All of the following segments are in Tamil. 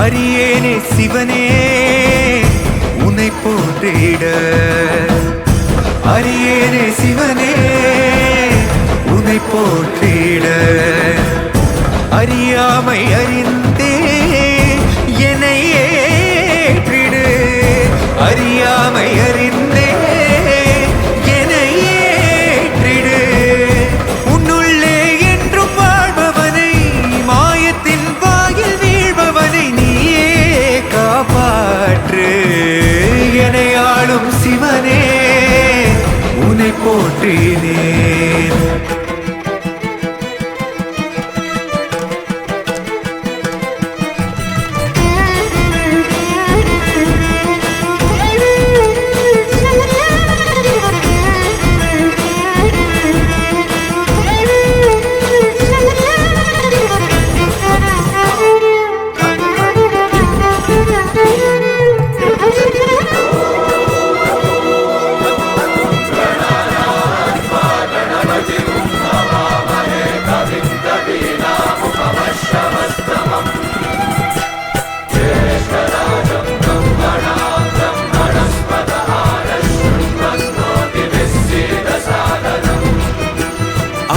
அரியேனே சிவனே உன்னை போற்றிட, அரியேனே சிவனே உன்னை போற்றிட, அறியாமை அறிந்தே என்னை ஏற்றிடு, அறியாமை அறிந்தே என்னை ஏற்றிடு. உன்னுள்ளே என்றும் வாழ்பவனை, மாயத்தின் வாயில் வீழ்பவனை நீயே காப்பாற்று. என்னை ஆளும் சிவனே உன்னை போற்றினேன்.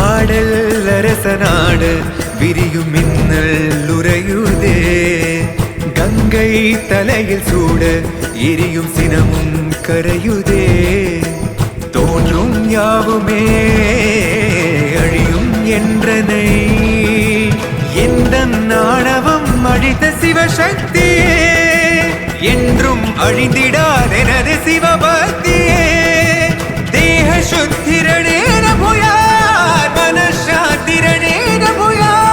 ஆடல் அரசநாடு விரியும் மின்னல் உறையுதே, கங்கை தலையில் சூட எரியும் சினமும் கரையுதே. தோன்றும் யாவுமே அழியும் என்றனை, எந்த நாணவம் அழித்த சிவசக்தியே, என்றும் அழிந்திடாதெனது சிவபக்தியே. தேக சுத்திரணேன புயார் மனசாத்திரணேன புயார்.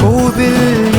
கோவில்